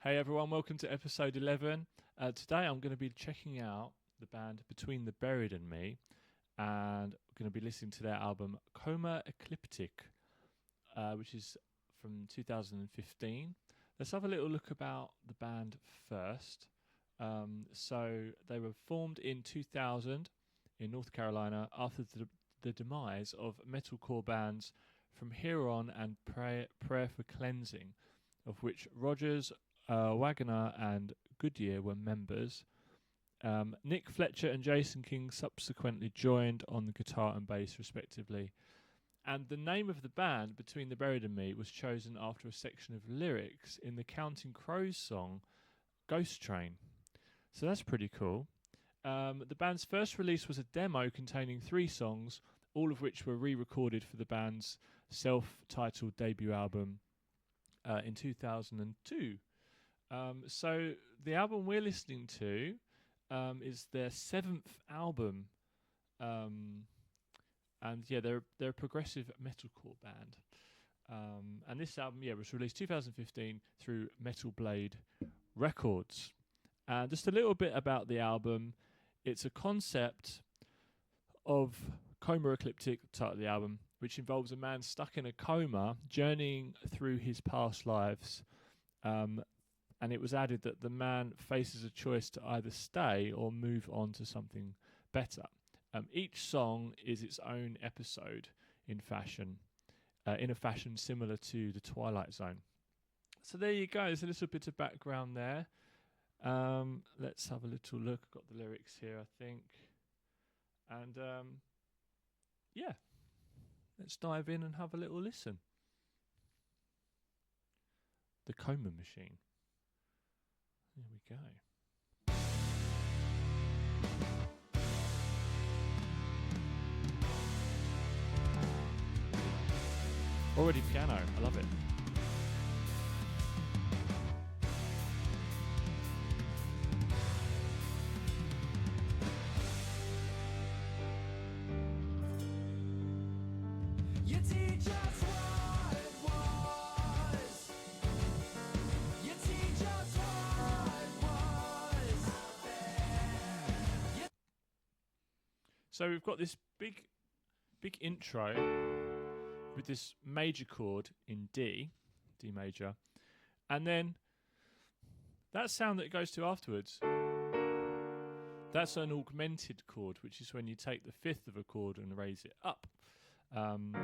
Hey everyone, welcome to episode 11. Today I'm going to be checking out the band Between the Buried and Me, and I'm going to be listening to their album Coma Ecliptic, which is from 2015. Let's have a little look about the band first. So they were formed in 2000 in North Carolina after the demise of metalcore bands From Here On and Prayer for Cleansing, of which Rogers, Wagoner and Goodyear were members. Nick Fletcher and Jason King subsequently joined on the guitar and bass respectively. And the name of the band, Between the Buried and Me, was chosen after a section of lyrics in the Counting Crows song Ghost Train. So that's pretty cool. The band's first release was a demo containing 3 songs, all of which were re-recorded for the band's self-titled debut album in 2002. So the album we're listening to is their 7th album, and yeah, they're a progressive metalcore band. And this album, was released 2015 through Metal Blade Records. And just a little bit about the album. It's a concept of Coma Ecliptic, title of the album, which involves a man stuck in a coma, journeying through his past lives. And it was added that the man faces a choice to either stay or move on to something better. Each song is its own episode in a fashion similar to The Twilight Zone. So there you go. There's a little bit of background there. Let's have a little look. I've got the lyrics here, I think. And let's dive in and have a little listen. The Coma Machine. There we go. Already piano, I love it. You teach us what it was. You teach us what was. So we've got this big intro with this major chord in D major, and then that sound that it goes to afterwards, that's an augmented chord, which is when you take the 5th of a chord and raise it up. And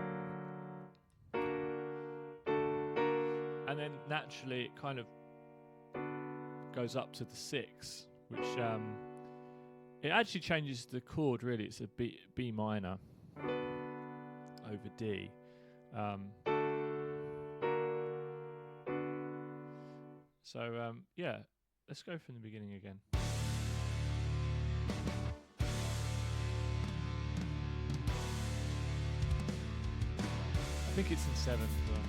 then naturally it kind of goes up to the 6, which it actually changes the chord, really. It's a B minor over D. Let's go from the beginning again. I think it's in 7th as well.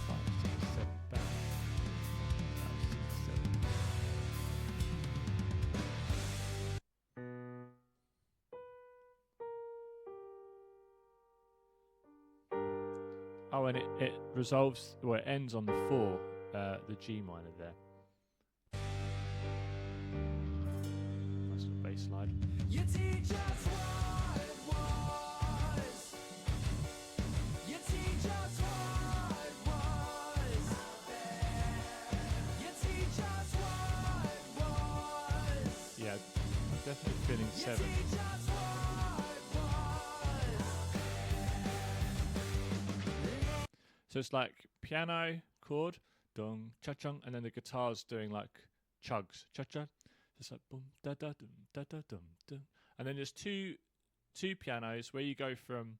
5, 6, 7, back. 5, 6, 7. Oh, and it resolves, well, it ends on the 4, the G minor there. Nice little bass slide. You teach us what it was. You teach us what it was. You teach us what it was. Yeah, I'm definitely feeling 7. You teach us what it was. So it's like piano chord, dong, cha-chung, and then the guitar's doing like chugs, cha-cha. Just like boom, da-da-dum, da-da-dum, dum. And then there's two pianos where you go from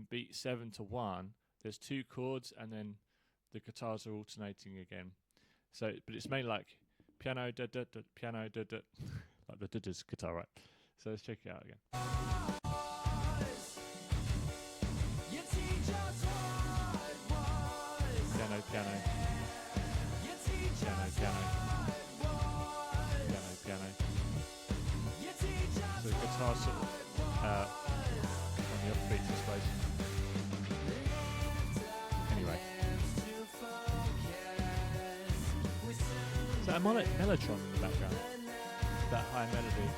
beat 7 to 1. There's 2 chords, and then the guitars are alternating again. So, but it's mainly like piano, da-da-da, piano, da-da, like the da-da's guitar, right? So let's check it out again. You teach us what it was. Piano, piano, You teach piano, us piano, what it was. piano, piano. You teach us So the guitar sort of on the off beats, I suppose. Anyway. that a mellotron in the background? That high melody.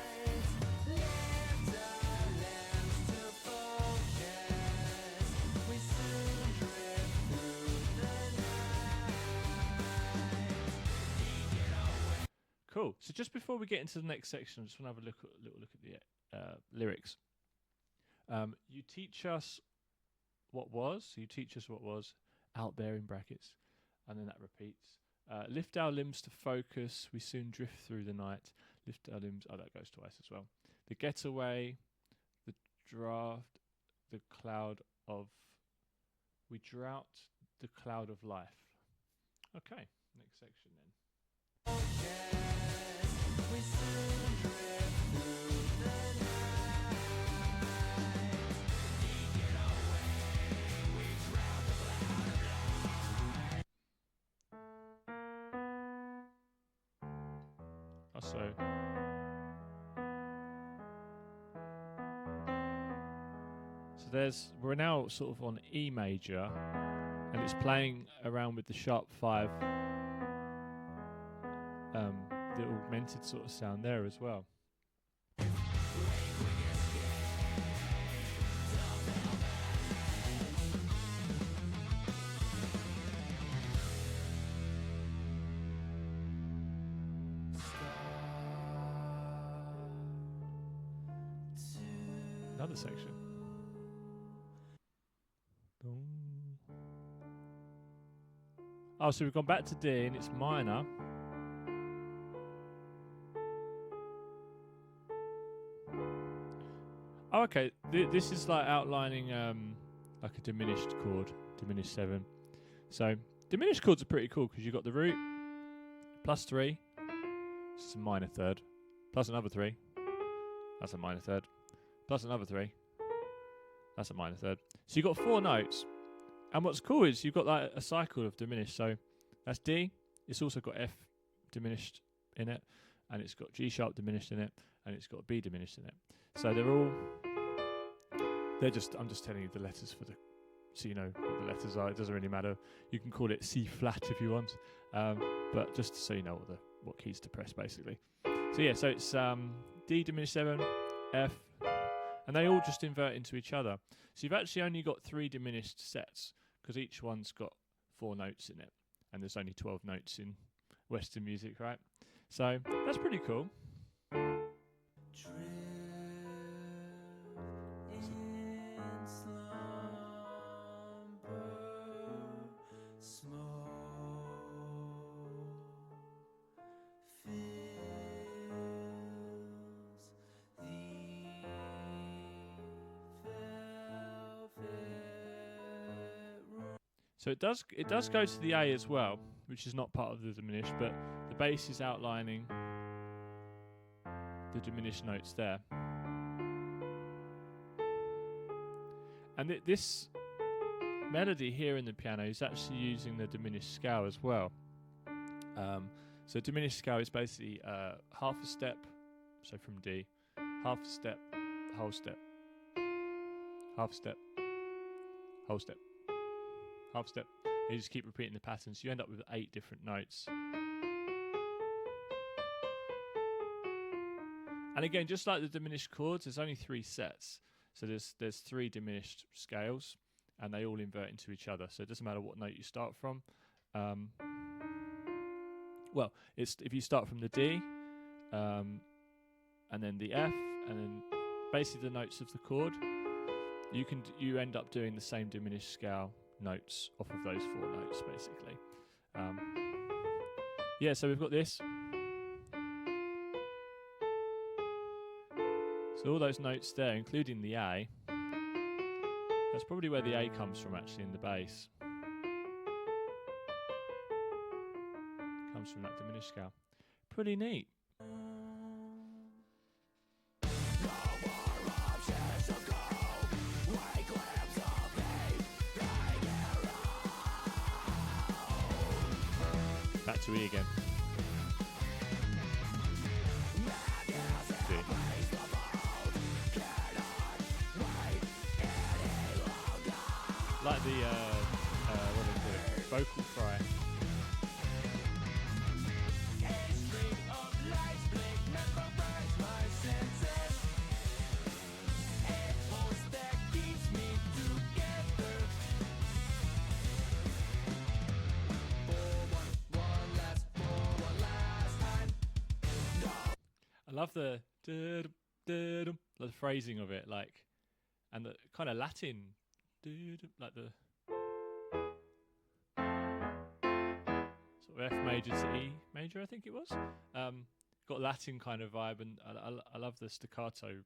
Cool. So just before we get into the next section, I just want to have a little look at the lyrics. You teach us what was. You teach us what was out there in brackets, and then that repeats. Lift our limbs to focus. We soon drift through the night. Lift our limbs. Oh, that goes twice as well. The getaway, the draft, the cloud of. We drought the cloud of life. Okay, next section then. So we're now sort of on E major, and it's playing around with the sharp 5, the augmented sort of sound there as well. Another section. Oh, so we've gone back to D and it's minor. Oh, okay. This is like outlining like a diminished chord, diminished 7. So diminished chords are pretty cool because you've got the root plus 3, it's a minor third, plus another 3, that's a minor third, plus another 3, that's a minor third. So you've got 4 notes. And what's cool is you've got like a cycle of diminished. So that's D. It's also got F diminished in it, and it's got G sharp diminished in it, and it's got B diminished in it. So I'm just telling you the letters so you know what the letters are. It doesn't really matter. You can call it C flat if you want, but just so you know what keys to press basically. So yeah, so it's D diminished 7, F, and they all just invert into each other. So you've actually only got 3 diminished sets because each one's got 4 notes in it, and there's only 12 notes in Western music, right? So that's pretty cool. So it does go to the A as well, which is not part of the diminished, but the bass is outlining the diminished notes there. And this melody here in the piano is actually using the diminished scale as well. So diminished scale is basically half a step, so from D, half a step, whole step, half step, whole step, half step. And you just keep repeating the pattern, so you end up with 8 different notes. And again, just like the diminished chords, there's only 3 sets. So there's 3 diminished scales, and they all invert into each other. So it doesn't matter what note you start from. Well, it's if you start from the D, and then the F, and then basically the notes of the chord, you end up doing the same diminished scale notes off of those 4 notes, basically. Yeah, so we've got this. So all those notes there, including the A, that's probably where the A comes from actually in the bass. Comes from that diminished scale. Pretty neat. Back to E again. Like the what do they call it? Vocal fry. love the the phrasing of it, like, and the kind of Latin, like the sort of F major to E major, I think it was. Got Latin kind of vibe, and I love the staccato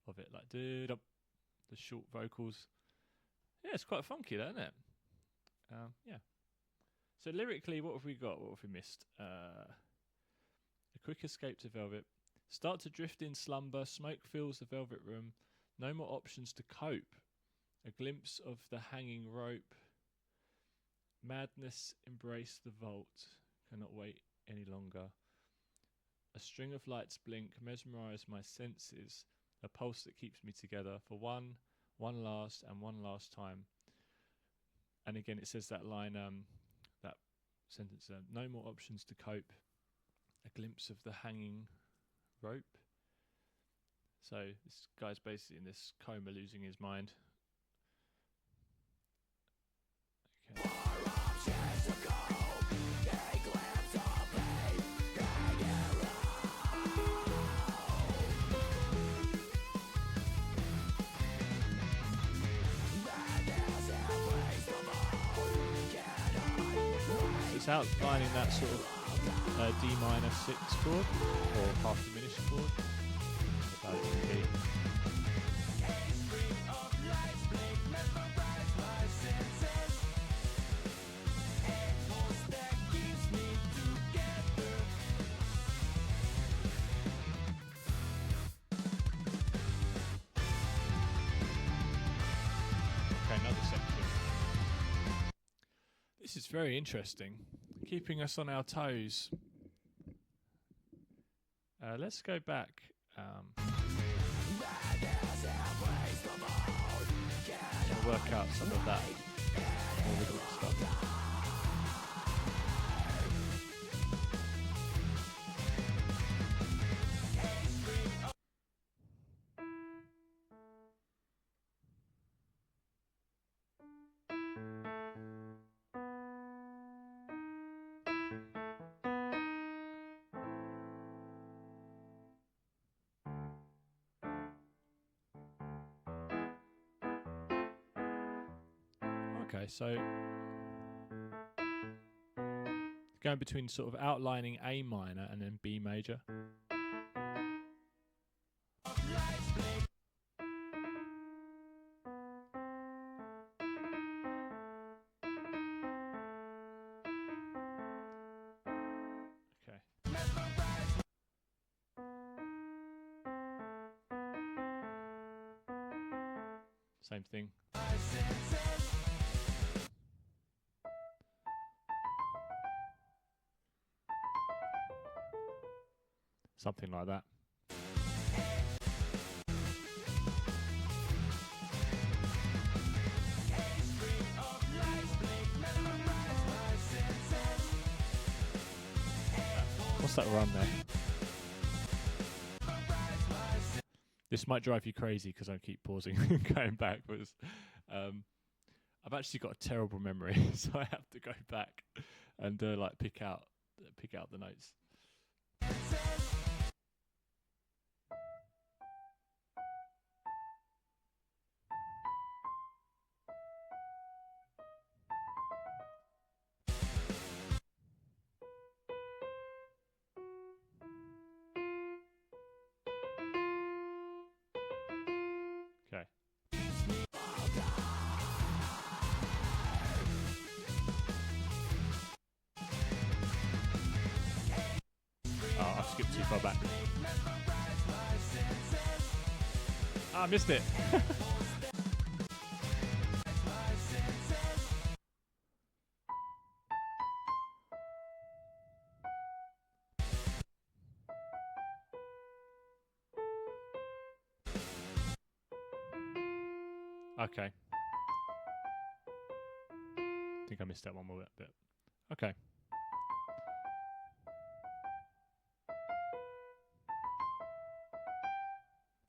of it, like the short vocals. Yeah, it's quite funky, that, isn't it? Yeah. So lyrically, what have we got? What have we missed? A quick escape to velvet. Start to drift in slumber. Smoke fills the velvet room. No more options to cope. A glimpse of the hanging rope. Madness embrace the vault. Cannot wait any longer. A string of lights blink. Mesmerize my senses. A pulse that keeps me together for one last and one last time. And again, it says that line, that sentence, no more options to cope. A glimpse of the hanging rope. So this guy's basically in this coma, losing his mind. Okay. It's outlining that sort of D minor 6 chord, or half diminished chord. About it would be. Okay, another section. This is very interesting, keeping us on our toes. Let's go back. Work out some of that more rhythmic stuff. Okay, so going between sort of outlining A minor and then B major. Okay. Same thing. Something like that. What's that run there? This might drive you crazy because I keep pausing and going back, but I've actually got a terrible memory, so I have to go back and like pick out the notes. Okay. Oh, I've skipped too far back. Ah, I missed it. Okay. I think I missed that one more bit. Okay.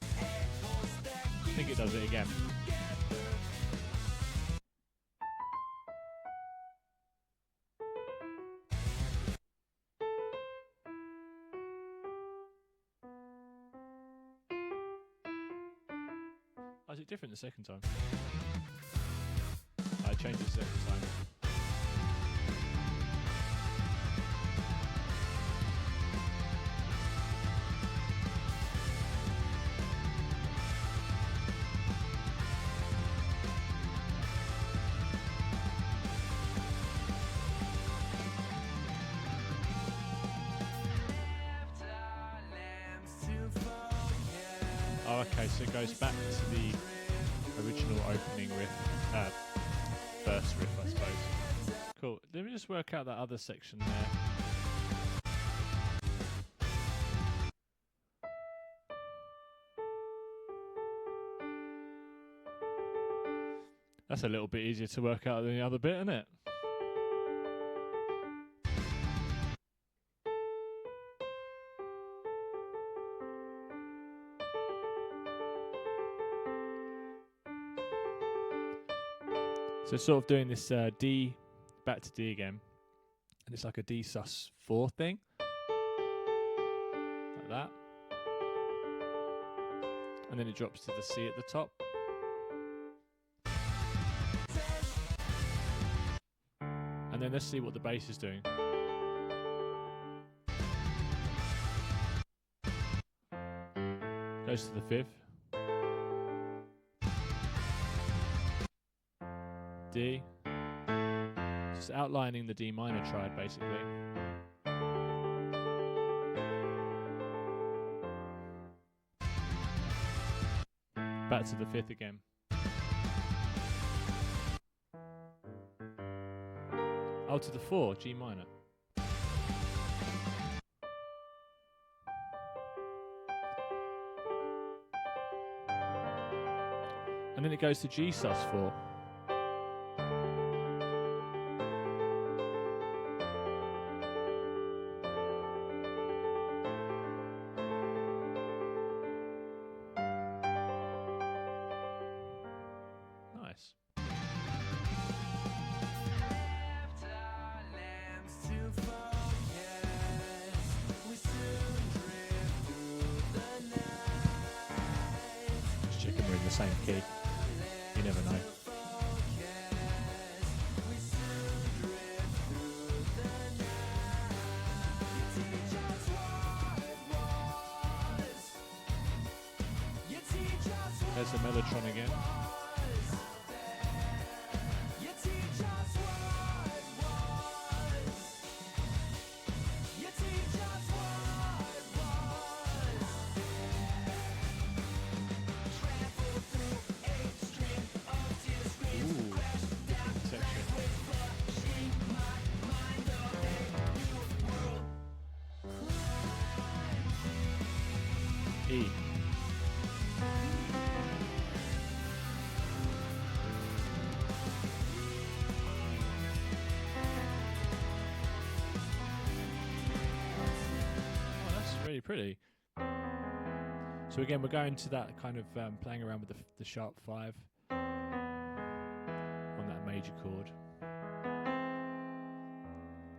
I think it does it again. it different the second time? I changed it the second time. Oh, okay, so it goes back to the original opening riff, first riff, I suppose. Cool. Let me just work out that other section there. That's a little bit easier to work out than the other bit, isn't it? So sort of doing this D, back to D again, and it's like a D sus4 thing, like that, and then it drops to the C at the top. And then let's see what the bass is doing. Goes to the fifth. D. Just outlining the D minor triad basically. Back to the fifth again. Oh, to the 4, G minor. And then it goes to G sus4. Nice. Just checking we're in the same key. You never know. There's the Mellotron again. E. Oh, that's really pretty. So again, we're going to that kind of playing around with the sharp 5 on that major chord.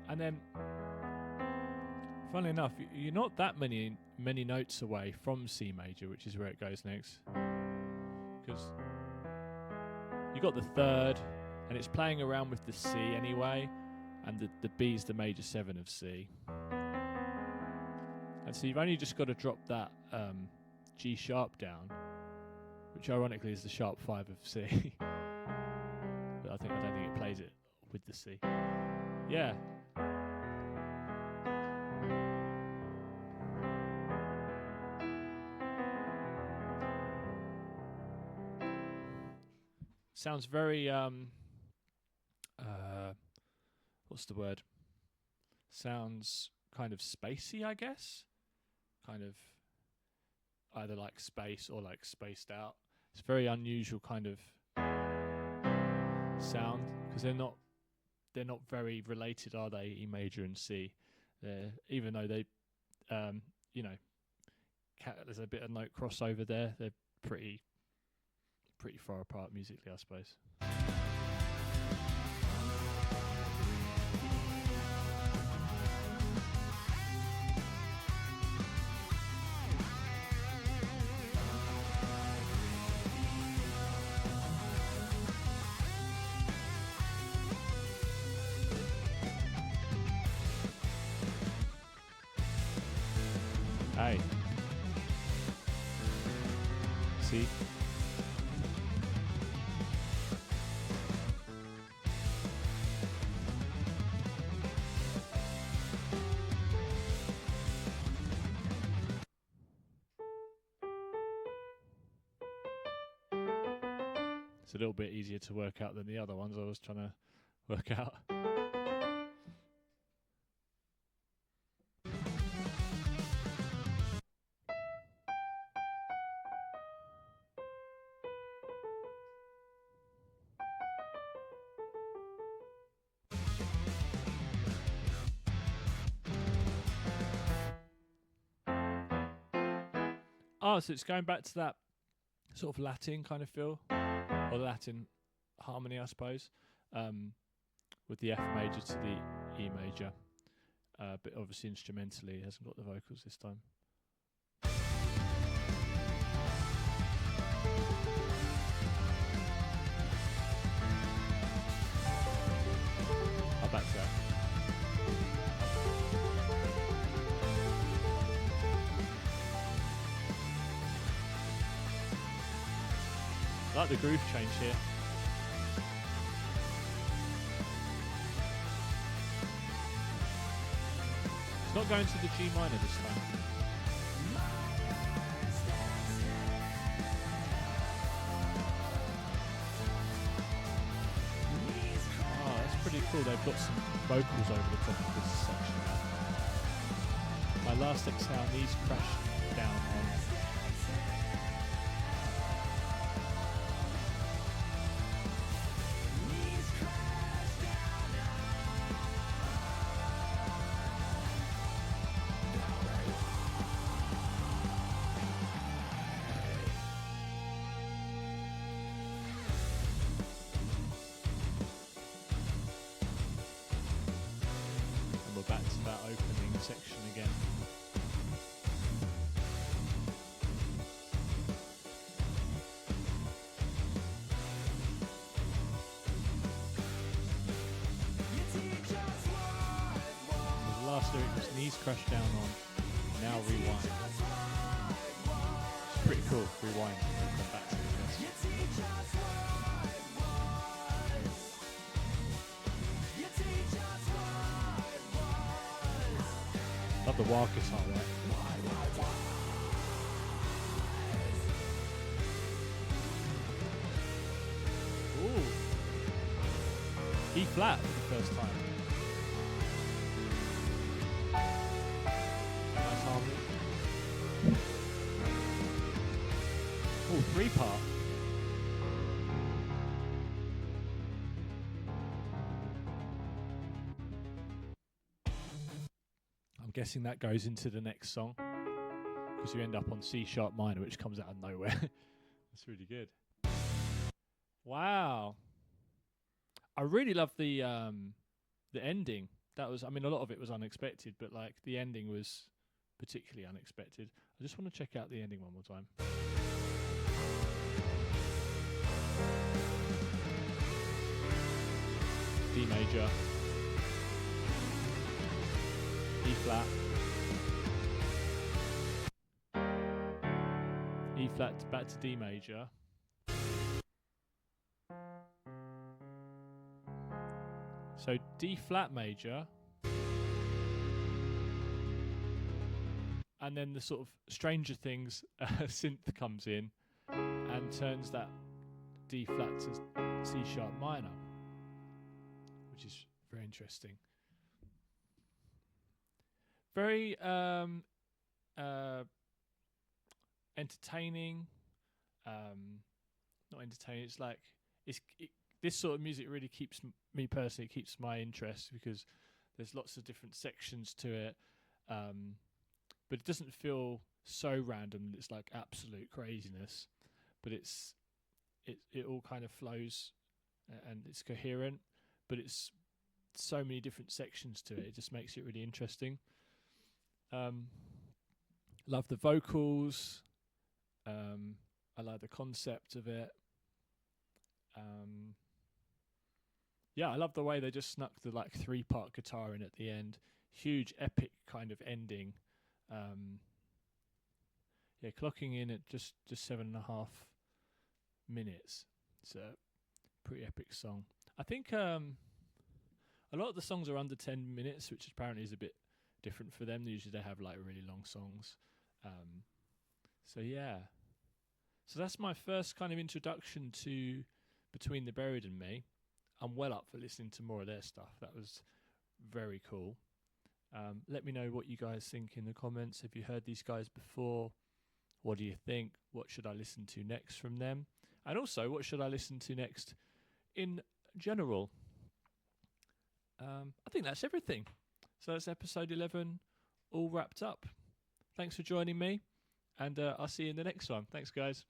And then, funnily enough, you're not that many notes away from C major, which is where it goes next. Because you got the 3rd, and it's playing around with the C anyway, and the B is the major 7 of C. And so you've only just got to drop that G sharp down, which ironically is the sharp 5 of C. But I don't think it plays it with the C. Yeah. Sounds very what's the word? Sounds kind of spacey, I guess. Kind of either like space or like spaced out. It's a very unusual kind of sound because they're not very related, are they? E major and C. Even though they there's a bit of note crossover there. They're pretty far apart musically, I suppose. Okay. See? It's a little bit easier to work out than the other ones I was trying to work out. Oh, so it's going back to that sort of Latin kind of feel, or Latin harmony, I suppose, with the F major to the E major. But obviously instrumentally, it hasn't got the vocals this time. I'll back to that. I like the groove change here. It's not going to the G minor this time. Oh, that's pretty cool. They've got some vocals over the top of this section. My last exhale, knees crash down on. Back to that opening section again. The last lyric was knees crash down on, now rewind. It's pretty cool, rewind, and come back to the verse. Love the wah guitar there. Ooh. E flat for the first time. Nice harmony. Oh, 3-part. I'm guessing that goes into the next song because you end up on C sharp minor, which comes out of nowhere. That's really good. Wow, I really love the ending. That was, I mean, a lot of it was unexpected, but like the ending was particularly unexpected. I just want to check out the ending one more time. D major. E flat, E flat back to D major, so D flat major, and then the sort of Stranger Things synth comes in and turns that D flat to C sharp minor, which is very interesting. Very entertaining. Not entertaining. It's like this sort of music really keeps me personally. It keeps my interest because there's lots of different sections to it, but it doesn't feel so random that it's like absolute craziness. But it all kind of flows and it's coherent. But it's so many different sections to it. It just makes it really interesting. Love the vocals. I like the concept of it. Yeah, I love the way they just snuck the like 3-part guitar in at the end. Huge epic kind of ending. yeah, clocking in at just 7.5 minutes. It's a pretty epic song. I think a lot of the songs are under 10 minutes, which apparently is a bit different for them. Usually they have like really long songs. So yeah. So that's my first kind of introduction to Between the Buried and Me. I'm well up for listening to more of their stuff. That was very cool. Let me know what you guys think in the comments. Have you heard these guys before? What do you think? What should I listen to next from them? And also, what should I listen to next in general? I think that's everything. So that's episode 11 all wrapped up. Thanks for joining me, and I'll see you in the next one. Thanks, guys.